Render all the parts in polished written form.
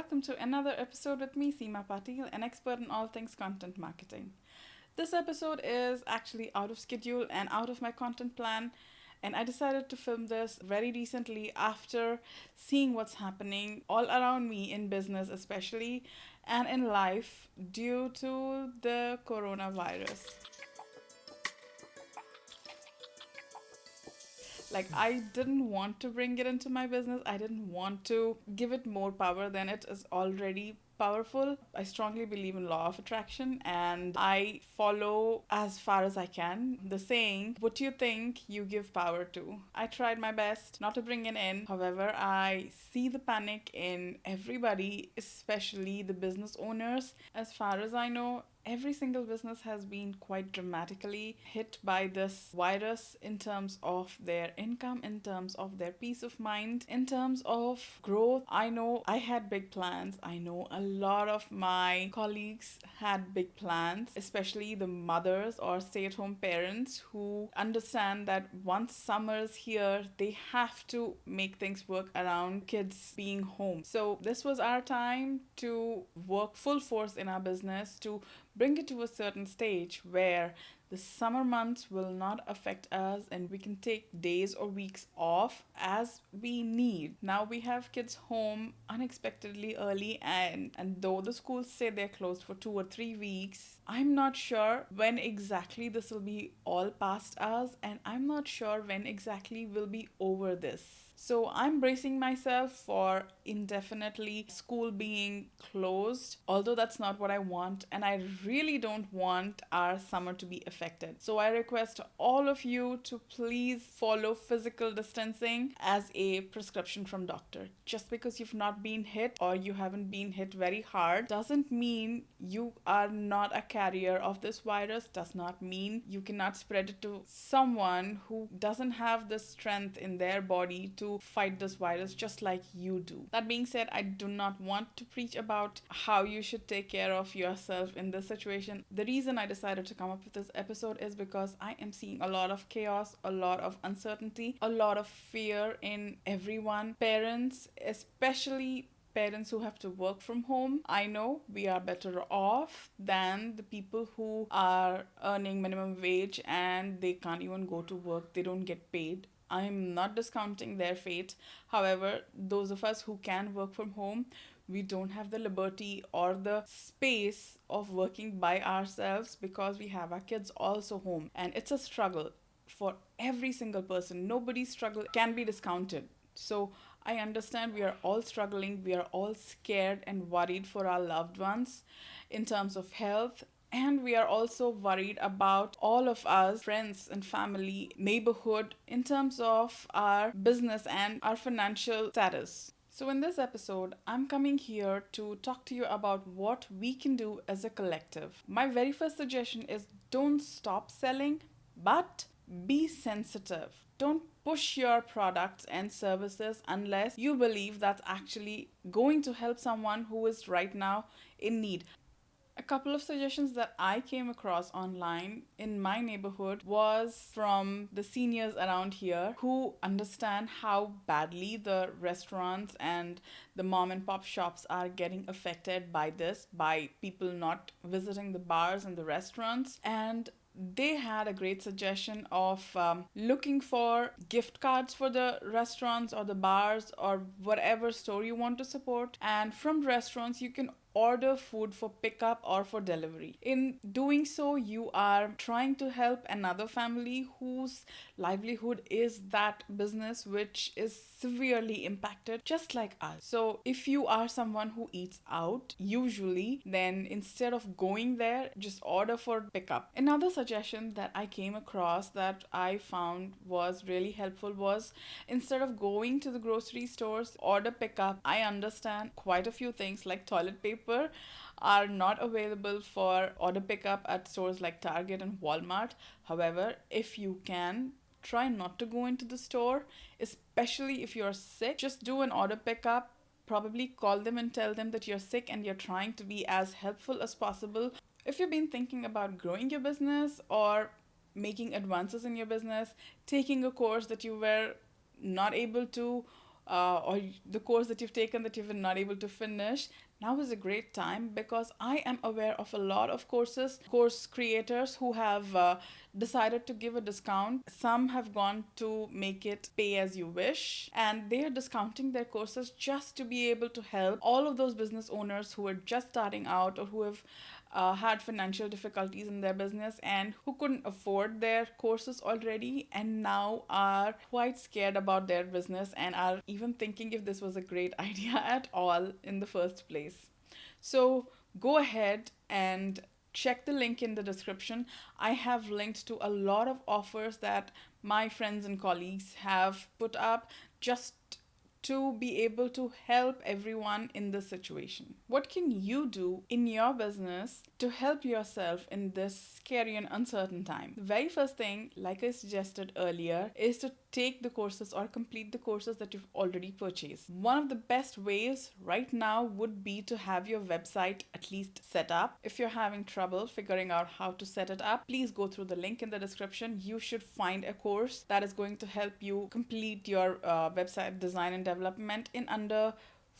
welcome to another episode with me, Seema Pateel, an expert in all things content marketing. This episode is actually out of schedule and out of my content plan, and I decided to film this very recently after seeing what's happening all around me in business, especially, and in life due to the coronavirus. Like, I didn't want to bring it into my business. I didn't want to give it more power than it is already powerful. I strongly believe in law of attraction and I follow as far as I can the saying, what you think you give power to. I tried my best not to bring it in. However, I see the panic in everybody, especially the business owners. As far as I know, every single business has been quite dramatically hit by this virus in terms of their income, in terms of their peace of mind, in terms of growth. I know I had big plans. I know a lot of my colleagues had big plans, especially the mothers or stay at home parents who understand that once summer is here, they have to make things work around kids being home. So, this was our time to work full force in our business to bring it to a certain stage where the summer months will not affect us and we can take days or weeks off as we need. Now we have kids home unexpectedly early, and though the schools say they're closed for 2 or 3 weeks, I'm not sure when exactly this will be all past us, and I'm not sure when exactly we'll be over this. So I'm bracing myself for indefinitely school being closed, although that's not what I want, and I really don't want our summer to be affected. So I request all of you to please follow physical distancing as a prescription from doctor. Just because you've not been hit or you haven't been hit very hard doesn't mean you are not a carrier of this virus, does not mean you cannot spread it to someone who doesn't have the strength in their body to fight this virus just like you do. That being said, I do not want to preach about how you should take care of yourself in this situation. The reason I decided to come up with this episode is because I am seeing a lot of chaos, a lot of uncertainty, a lot of fear in everyone. Parents, especially parents who have to work from home. I know we are better off than the people who are earning minimum wage and they can't even go to work, they don't get paid. I'm not discounting their fate. However, those of us who can work from home, we don't have the liberty or the space of working by ourselves because we have our kids also home. And it's a struggle for every single person. Nobody's struggle can be discounted. So I understand we are all struggling, we are all scared and worried for our loved ones in terms of health. And we are also worried about all of us, friends and family, neighborhood, in terms of our business and our financial status. So, in this episode, I'm coming here to talk to you about what we can do as a collective. My very first suggestion is don't stop selling, but be sensitive. Don't push your products and services unless you believe that's actually going to help someone who is right now in need. A couple of suggestions that I came across online in my neighborhood was from the seniors around here who understand how badly the restaurants and the mom and pop shops are getting affected by this, by people not visiting the bars and the restaurants. And they had a great suggestion of looking for gift cards for the restaurants or the bars or whatever store you want to support. And from restaurants, you can order food for pickup or for delivery. In doing so, you are trying to help another family whose livelihood is that business which is severely impacted, just like us. So, if you are someone who eats out, usually, then instead of going there, just order for pickup. Another suggestion that I came across that I found was really helpful was instead of going to the grocery stores, order pickup. I understand quite a few things like toilet paper are not available for order pickup at stores like Target and Walmart. However, if you can, try not to go into the store, especially if you're sick. Just do an order pickup. Probably call them and tell them that you're sick and you're trying to be as helpful as possible. If you've been thinking about growing your business or making advances in your business, taking a course that you were not able to, or the course that you've taken that you've been not able to finish, now is a great time, because I am aware of a lot of course creators who have decided to give a discount. Some have gone to make it pay as you wish, and they are discounting their courses just to be able to help all of those business owners who are just starting out, or who have had financial difficulties in their business and who couldn't afford their courses already, and now are quite scared about their business and are even thinking if this was a great idea at all in the first place. So go ahead and check the link in the description. I have linked to a lot of offers that my friends and colleagues have put up just to be able to help everyone in this situation. What can you do in your business to help yourself in this scary and uncertain time? The very first thing, like I suggested earlier, is to take the courses or complete the courses that you've already purchased. One of the best ways right now would be to have your website at least set up. If you're having trouble figuring out how to set it up, please go through the link in the description. You should find a course that is going to help you complete your website design and development in under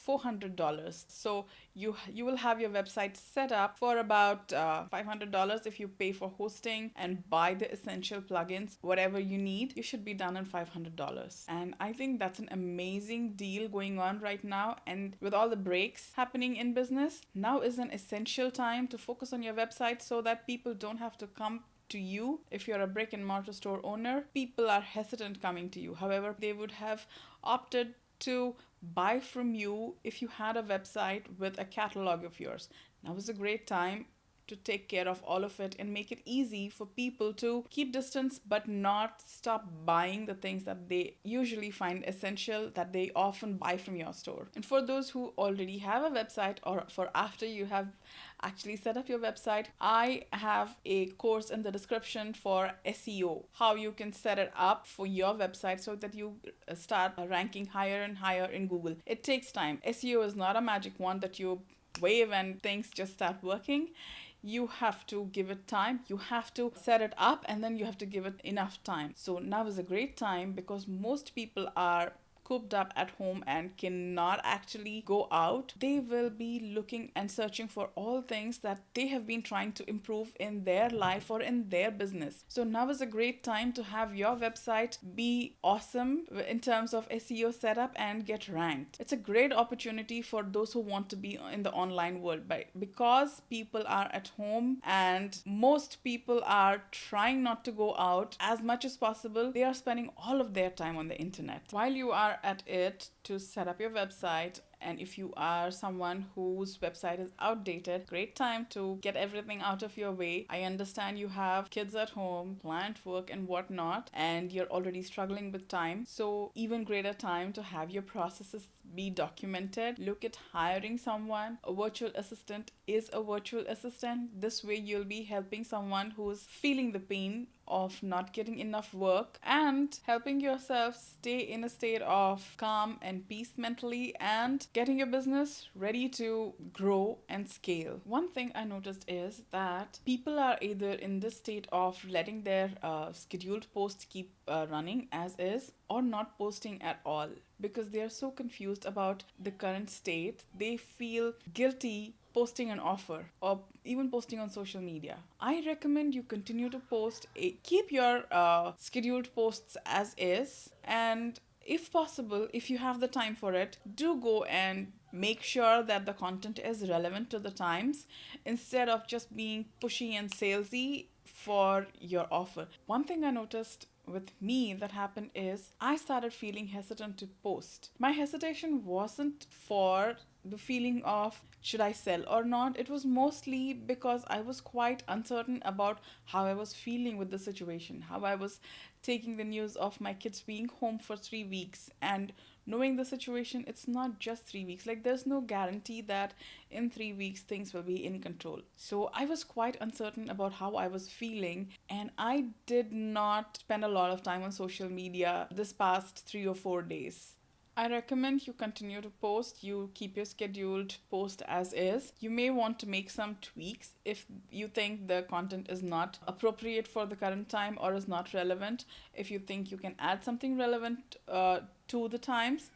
$400. So you will have your website set up for about $500. If you pay for hosting and buy the essential plugins, whatever you need, you should be done in $500. And I think that's an amazing deal going on right now. And with all the breaks happening in business, now is an essential time to focus on your website so that people don't have to come to you. If you're a brick and mortar store owner, people are hesitant coming to you. However, they would have opted to buy from you if you had a website with a catalog of yours. Now is a great time to take care of all of it and make it easy for people to keep distance but not stop buying the things that they usually find essential, that they often buy from your store. And for those who already have a website, or for after you have actually set up your website, I have a course in the description for SEO, how you can set it up for your website so that you start ranking higher and higher in Google. It takes time. SEO is not a magic wand that you wave and things just start working. You have to give it time, you have to set it up, and then you have to give it enough time. So now is a great time, because most people are cooped up at home and cannot actually go out. They will be looking and searching for all things that they have been trying to improve in their life or in their business. So now is a great time to have your website be awesome in terms of SEO setup and get ranked. It's a great opportunity for those who want to be in the online world, but because people are at home and most people are trying not to go out as much as possible, they are spending all of their time on the internet. While you are at it to set up your website, and if you are someone whose website is outdated, great time to get everything out of your way. I understand you have kids at home, client work and whatnot, and you're already struggling with time. So even greater time to have your processes be documented. Look at hiring someone. A virtual assistant is a virtual assistant. This way you'll be helping someone who's feeling the pain of not getting enough work and helping yourself stay in a state of calm and peace mentally, and getting your business ready to grow and scale. One thing I noticed is that people are either in this state of letting their scheduled posts keep running as is, or not posting at all, because they are so confused about the current state. They feel guilty posting an offer or even posting on social media. I recommend you continue to keep your scheduled posts as is, and if possible, if you have the time for it, do go and make sure that the content is relevant to the times instead of just being pushy and salesy for your offer. One thing I noticed with me that happened is I started feeling hesitant to post. My hesitation wasn't for the feeling of should I sell or not. It was mostly because I was quite uncertain about how I was feeling with the situation, how I was taking the news of my kids being home for 3 weeks, and knowing the situation, it's not just 3 weeks. Like, there's no guarantee that in 3 weeks things will be in control. So I was quite uncertain about how I was feeling, and I did not spend a lot of time on social media this past 3 or 4 days. I recommend you continue to post. You keep your scheduled post as is. You may want to make some tweaks if you think the content is not appropriate for the current time or is not relevant. If you think you can add something relevant to the times,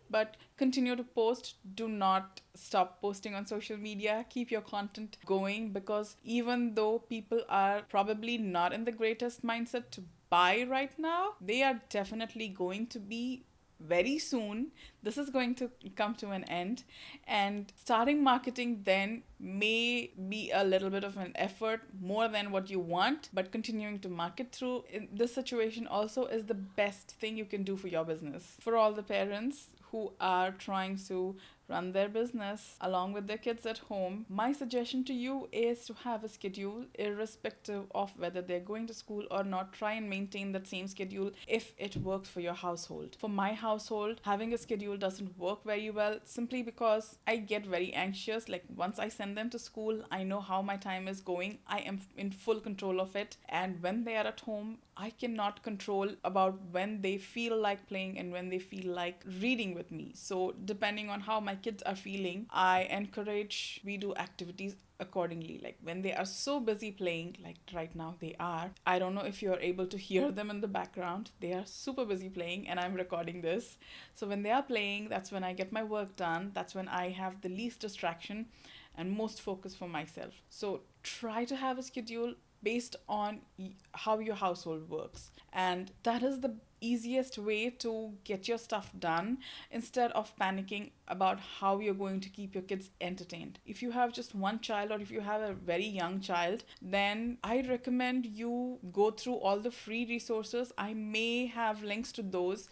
but continue to post. Do not stop posting on social media. Keep your content going, because even though people are probably not in the greatest mindset to buy right now, they are definitely going to be very soon. This is going to come to an end, and starting marketing then may be a little bit of an effort more than what you want, but continuing to market through in this situation also is the best thing you can do for your business. For all the parents who are trying to run their business along with their kids at home, my suggestion to you is to have a schedule, irrespective of whether they're going to school or not. Try and maintain that same schedule if it works for your household. For my household, having a schedule doesn't work very well, simply because I get very anxious. Like, once I send them to school, I know how my time is going. I am in full control of it. And when they are at home, I cannot control about when they feel like playing and when they feel like reading with me. So, depending on how my kids are feeling, I encourage we do activities accordingly. Like, when they are so busy playing, like right now they are, I don't know if you're able to hear them in the background. They are super busy playing, and I'm recording this. So, when they are playing, that's when I get my work done. That's when I have the least distraction and most focus for myself. So, try to have a schedule based on how your household works, and that is the easiest way to get your stuff done, instead of panicking about how you're going to keep your kids entertained. If you have just one child, or if you have a very young child, then I recommend you go through all the free resources. I may have links to those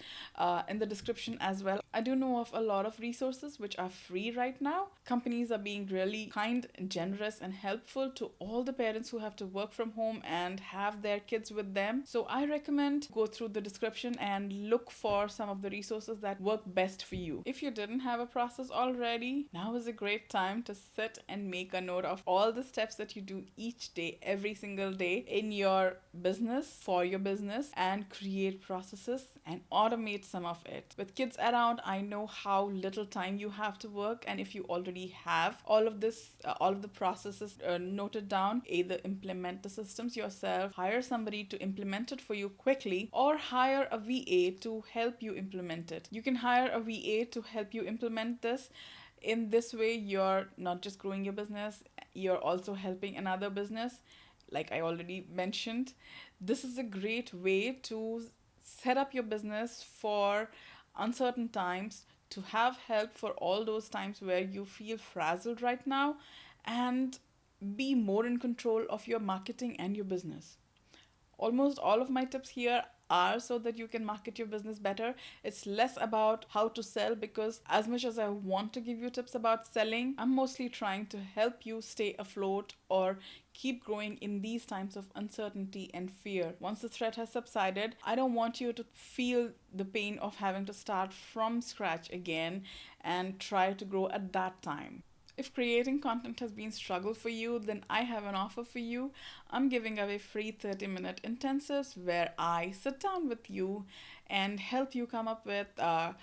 in the description as well. I do know of a lot of resources which are free right now. Companies are being really kind, generous, and helpful to all the parents who have to work from home and have their kids with them. So I recommend go through the description and look for some of the resources that work best for you. If you didn't have a process already, now is a great time to sit and make a note of all the steps that you do each day, every single day in your business, for your business, and create processes and automate some of it. With kids around, I know how little time you have to work, and if you already have all of this, all of the processes noted down, either implement the systems yourself, hire somebody to implement it for you quickly, or hire a VA to help you implement it. You can hire a VA to help you implement this. In this way, you're not just growing your business, you're also helping another business. Like I already mentioned, this is a great way to set up your business for uncertain times, to have help for all those times where you feel frazzled right now, and be more in control of your marketing and your business. Almost all of my tips here are so that you can market your business better. It's less about how to sell, because as much as I want to give you tips about selling, I'm mostly trying to help you stay afloat or keep growing in these times of uncertainty and fear. Once the threat has subsided, I don't want you to feel the pain of having to start from scratch again and try to grow at that time. If creating content has been struggle for you, then I have an offer for you. I'm giving away free 30-minute intensives where I sit down with you and help you come up with a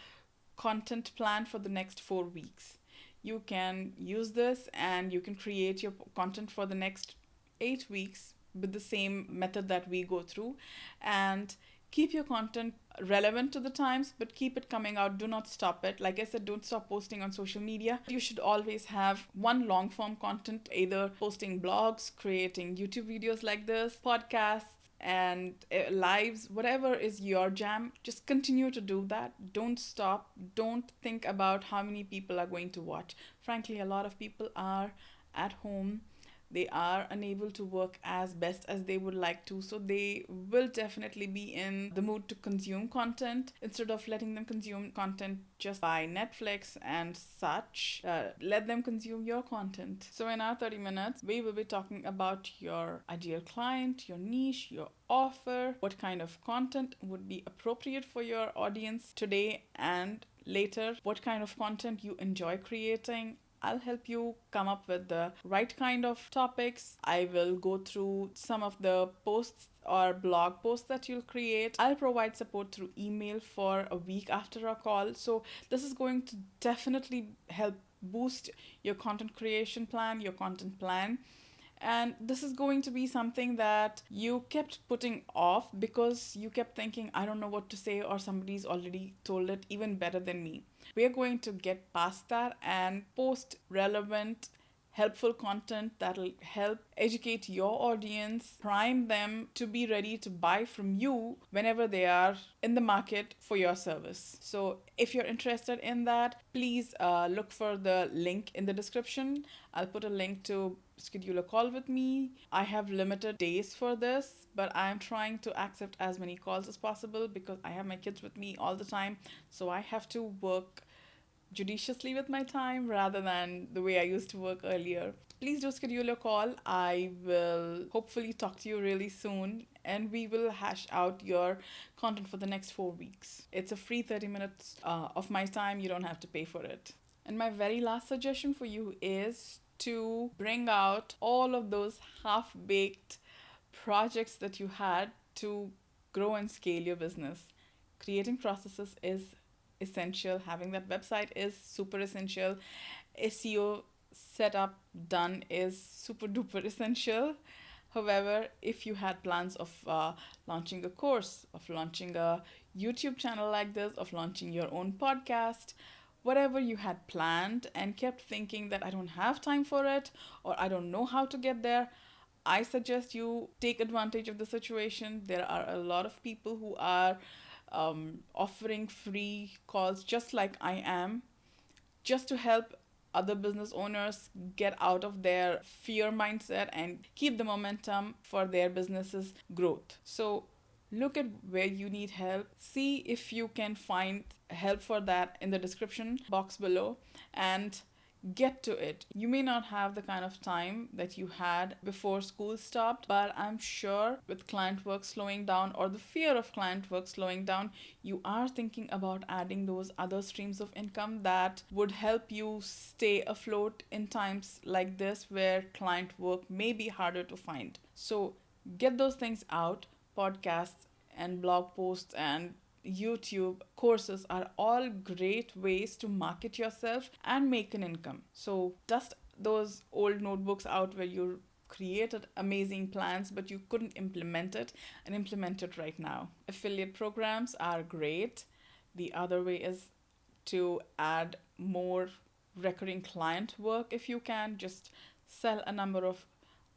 content plan for the next 4 weeks. You can use this and you can create your content for the next 8 weeks with the same method that we go through, and keep your content relevant to the times, but keep it coming out. Do not stop it. Like I said, don't stop posting on social media. You should always have one long form content, either posting blogs, creating YouTube videos like this, podcasts, and lives, whatever is your jam. Just continue to do that. Don't stop. Don't think about how many people are going to watch. Frankly, a lot of people are at home. They are unable to work as best as they would like to, so they will definitely be in the mood to consume content. Instead of letting them consume content just by Netflix and such, let them consume your content. So in our 30 minutes, we will be talking about your ideal client, your niche, your offer, what kind of content would be appropriate for your audience today and later, what kind of content you enjoy creating. I'll help you come up with the right kind of topics. I will go through some of the posts or blog posts that you'll create. I'll provide support through email for a week after our call. So this is going to definitely help boost your content creation plan, your content plan, And this is going to be something that you kept putting off because you kept thinking, I don't know what to say, or somebody's already told it even better than me. We are going to get past that and post relevant, helpful content that'll help educate your audience, prime them to be ready to buy from you whenever they are in the market for your service. So, if you're interested in that, please look for the link in the description. I'll put a link to schedule a call with me. I have limited days for this, but I'm trying to accept as many calls as possible because I have my kids with me all the time. So, I have to work judiciously with my time rather than the way I used to work earlier. Please do schedule a call. I will hopefully talk to you really soon and we will hash out your content for the next 4 weeks. It's a free 30 minutes of my time. You don't have to pay for it. And my very last suggestion for you is to bring out all of those half baked projects that you had to grow and scale your business. Creating processes is essential, having that website is super essential, SEO setup done is super duper essential. However, if you had plans of launching a course, of launching a YouTube channel like this, of launching your own podcast, whatever you had planned and kept thinking that I don't have time for it or I don't know how to get there, I suggest you take advantage of the situation. There are a lot of people who are offering free calls just like I am, just to help other business owners get out of their fear mindset and keep the momentum for their business's growth. So look at where you need help, see if you can find help for that in the description box below, and get to it. You may not have the kind of time that you had before school stopped, but I'm sure with client work slowing down or the fear of client work slowing down, you are thinking about adding those other streams of income that would help you stay afloat in times like this where client work may be harder to find. So get those things out. Podcasts and blog posts and YouTube courses are all great ways to market yourself and make an income. So dust those old notebooks out where you created amazing plans but you couldn't implement it, and implement it right now. Affiliate programs are great. The other way is to add more recurring client work if you can. Just sell a number of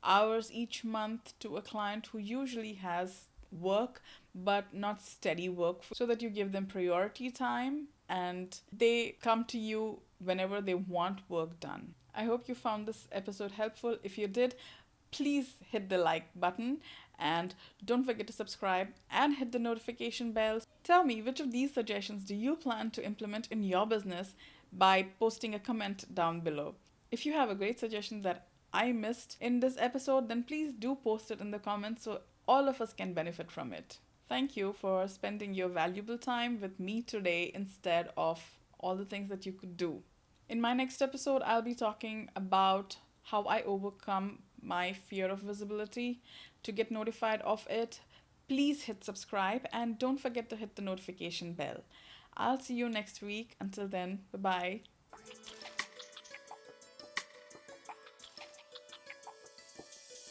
hours each month to a client who usually has work but not steady work, so that you give them priority time and they come to you whenever they want work done. I hope you found this episode helpful. If you did, please hit the like button and don't forget to subscribe and hit the notification bell. Tell me, which of these suggestions do you plan to implement in your business by posting a comment down below. If you have a great suggestion that I missed in this episode, then please do post it in the comments so all of us can benefit from it. Thank you for spending your valuable time with me today instead of all the things that you could do. In my next episode, I'll be talking about how I overcome my fear of visibility. To get notified of it, please hit subscribe and don't forget to hit the notification bell. I'll see you next week. Until then, bye bye.